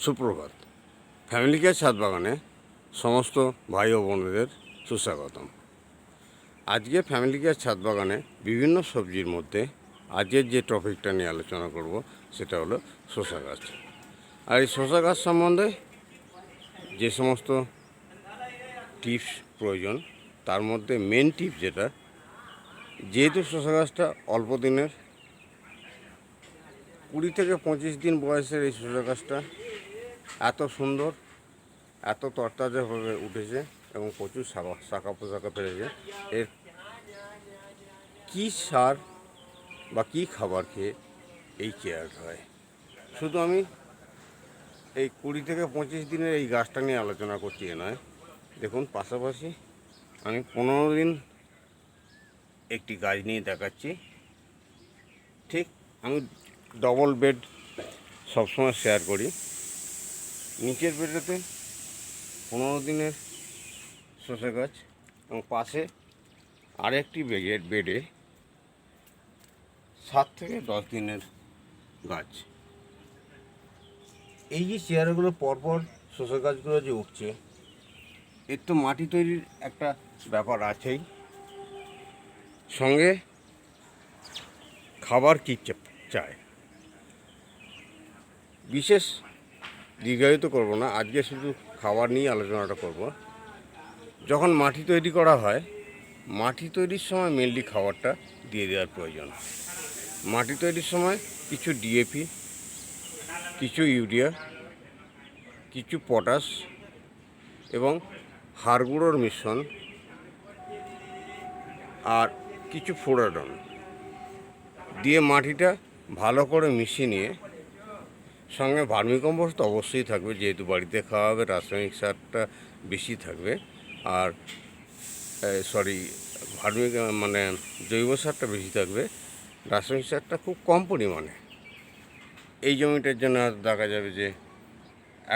সুপ্রভাত। Family care ছাদ বাগানে সমস্ত ভাই ও বোনেদের সুস্বাগতম। আজকে ফ্যামিলি কেয়ার ছাদ বাগানে বিভিন্ন সবজির মধ্যে আজকের যে টপিকটা নিয়ে আলোচনা করব সেটা হলো শসা গাছ। আর এই শসা গাছ সম্বন্ধে যে সমস্ত টিপস প্রয়োজন তার মধ্যে মেন টিপ যেটা, যেহেতু শসা গাছটা অল্প দিনের 20 থেকে 25 দিন বয়সের এই শসা গাছটা এত সুন্দর, এত তরতাজাভাবে উঠেছে এবং প্রচুর শাখা পোশাকা ফেলেছে। এর কী সার বা কী খাবার খেয়ে এই কেয়ার হয়, শুধু আমি এই 20 থেকে 25 দিনের এই গাছটা নিয়ে আলোচনা করছি এ নয়। দেখুন, পাশাপাশি আমি 15 দিন একটি গাছ নিয়ে দেখাচ্ছি। ঠিক আমি ডবল বেড সবসময় শেয়ার করি। নিচের বেডেতে 15 দিনের শসা গাছ এবং পাশে আরেকটি বেডে 7 থেকে 10 দিনের গাছ। এই যে চেয়ারগুলো পরপর শসা গাছগুলো যে উঠছে, এর তো মাটি তৈরির একটা ব্যাপার আছেই, সঙ্গে খাবার কী চায়। বিশেষ দীর্ঘায়িত করব না, আজকে শুধু খাবার নিয়ে আলোচনাটা করব। যখন মাটি তৈরি করা হয়, মাটি তৈরির সময় মেনলি খাবারটা দিয়ে দেওয়ার প্রয়োজন। মাটি তৈরির সময় কিছু ডিএপি, কিছু ইউরিয়া, কিছু পটাশ এবং হাড় গুঁড়োর মিশ্রণ আর কিছু ফোরাডন দিয়ে মাটিটা ভালো করে মিশিয়ে নিয়ে, সঙ্গে ভার্মিকম্পোস্ট তো অবশ্যই থাকবে, যেহেতু বাড়িতে খাওয়া হবে, রাসায়নিক সারটা বেশি থাকবে। আর জৈব সারটা বেশি থাকবে, রাসায়নিক সারটা খুব কম পরিমাণে। এই জমিটার জন্য দেখা যাবে যে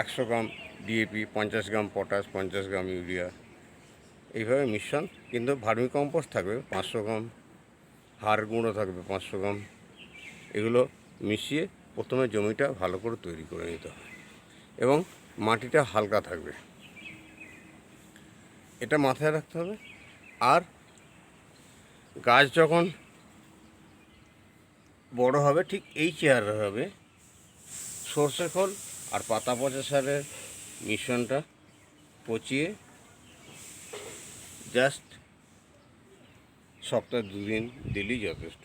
100 গ্রাম ডিএপি, 50 গ্রাম পটাশ, 50 গ্রাম ইউরিয়া, এইভাবে মিশ্রণ। কিন্তু ভার্মিকম্পোস্ট থাকবে 500 গ্রাম, হাড় গুঁড়ো থাকবে 500 গ্রাম। এগুলো মিশিয়ে প্রথমে জমিটা ভালো করে তৈরি করে নিতে হবে এবং মাটিটা হালকা থাকবে, এটা মাথায় রাখতে হবে। আর গাছ যখন বড় হবে, ঠিক এই চেয়ারে হবে, সর্ষে খোল আর পাতা পচা সারের মিশ্রণটা পচিয়ে জাস্ট সপ্তাহে 2 দিন দিলেই যথেষ্ট।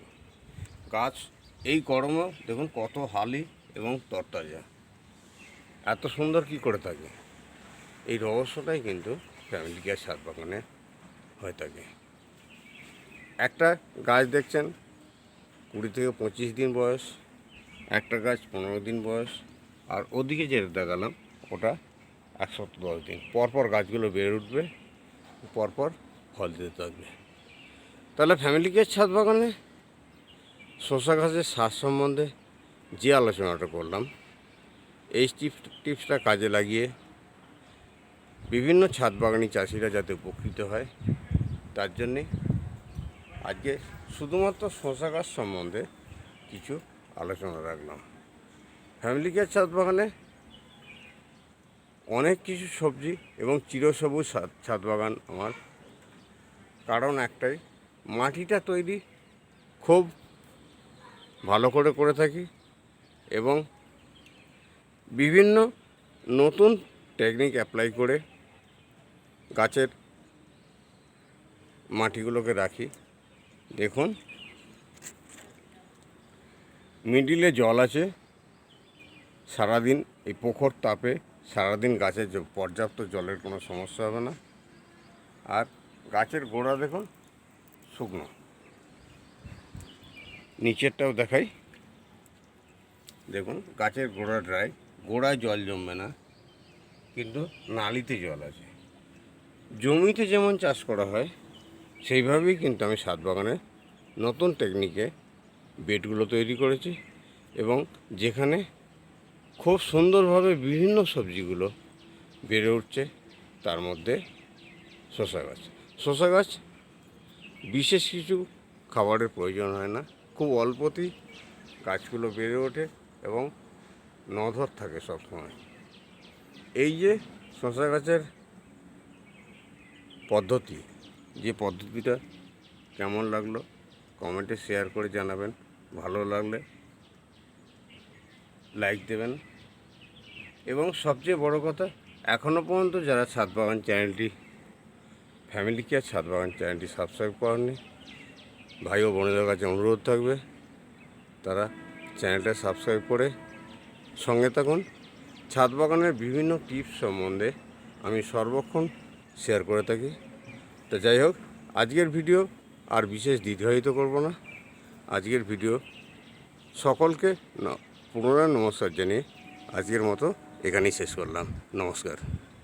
গাছ এই গরমেও দেখুন কত হালি এবং তরতাজা, এত সুন্দর কি করে থাকে। এই রহস্যটাই কিন্তু ফ্যামিলি কেয়ার ছাদ বাগানে হয়ে থাকে। একটা গাছ দেখছেন 20 থেকে 25 দিন বয়স, একটা গাছ 15 দিন বয়স, আর ওদিকে যেটা দেখালাম ওটা 1 সপ্তাহ 10 দিন। পরপর গাছগুলো বেড়ে উঠবে, পরপর ফল দিতে থাকবে। তাহলে ফ্যামিলি কেয়ার ছাদ বাগানে শসা গাছের সার সম্বন্ধে যে আলোচনাটা করলাম, এই টিপসটা কাজে লাগিয়ে বিভিন্ন ছাদ বাগানি চাষিরা যাতে উপকৃত হয়, তার জন্যে আজকে শুধুমাত্র শসা গাছ সম্বন্ধে কিছু আলোচনা রাখলাম। ফ্যামিলি কেয়ার ছাদ বাগানে অনেক কিছু সবজি এবং চিরসবুজ ছাদ বাগান আমার, কারণ একটাই, মাটিটা তৈরি খুব ভালো করে থাকি এবং বিভিন্ন নতুন টেকনিক অ্যাপ্লাই করে গাছের মাটিগুলোকে রাখি। দেখুন, মিডিলে জল আছে, সারাদিন এই প্রখর তাপে সারাদিন গাছের পর্যাপ্ত জলের কোনো সমস্যা হবে না। আর গাছের গোড়া দেখুন শুকনো, নিচেরটাও দেখাই, দেখুন গাছের গোড়া ড্রাই, গোড়ায় জল জমবে না, কিন্তু নালিতে জল আছে। জমিতে যেমন চাষ করা হয় সেইভাবেই কিন্তু আমি ছাদ বাগানে নতুন টেকনিকে বেডগুলো তৈরি করেছি এবং যেখানে খুব সুন্দরভাবে বিভিন্ন সবজিগুলো বেড়ে উঠছে, তার মধ্যে শসা গাছ। শসা গাছ বিশেষ কিছু খাবারের প্রয়োজন হয় না, খুব অল্পতেই গাছগুলো বেড়ে ওঠে এবং নধর থাকে সবসময়। এই যে শশা গাছের পদ্ধতি, যে পদ্ধতিটা কেমন লাগলো কমেন্টে শেয়ার করে জানাবেন। ভালো লাগলে লাইক দেবেন, এবং সবচেয়ে বড় কথা, এখনও পর্যন্ত যারা ছাদ বাগান চ্যানেলটি ফ্যামিলি কেয়ার ছাদ বাগান চ্যানেলটি সাবস্ক্রাইব করেননি, ভাই ও বোনেদের কাছে অনুরোধ থাকবে তারা চ্যানেলটা সাবস্ক্রাইব করে সঙ্গে থাকুন। ছাদ বাগানের বিভিন্ন টিপস সম্বন্ধে আমি সর্বক্ষণ শেয়ার করে থাকি। তো যাই হোক, আজকের ভিডিও আর বিশেষ দীর্ঘায়িত করব না। আজকের ভিডিও সকলকে পুনরায় নমস্কার জানিয়ে আজকের মতো এখানেই শেষ করলাম। নমস্কার।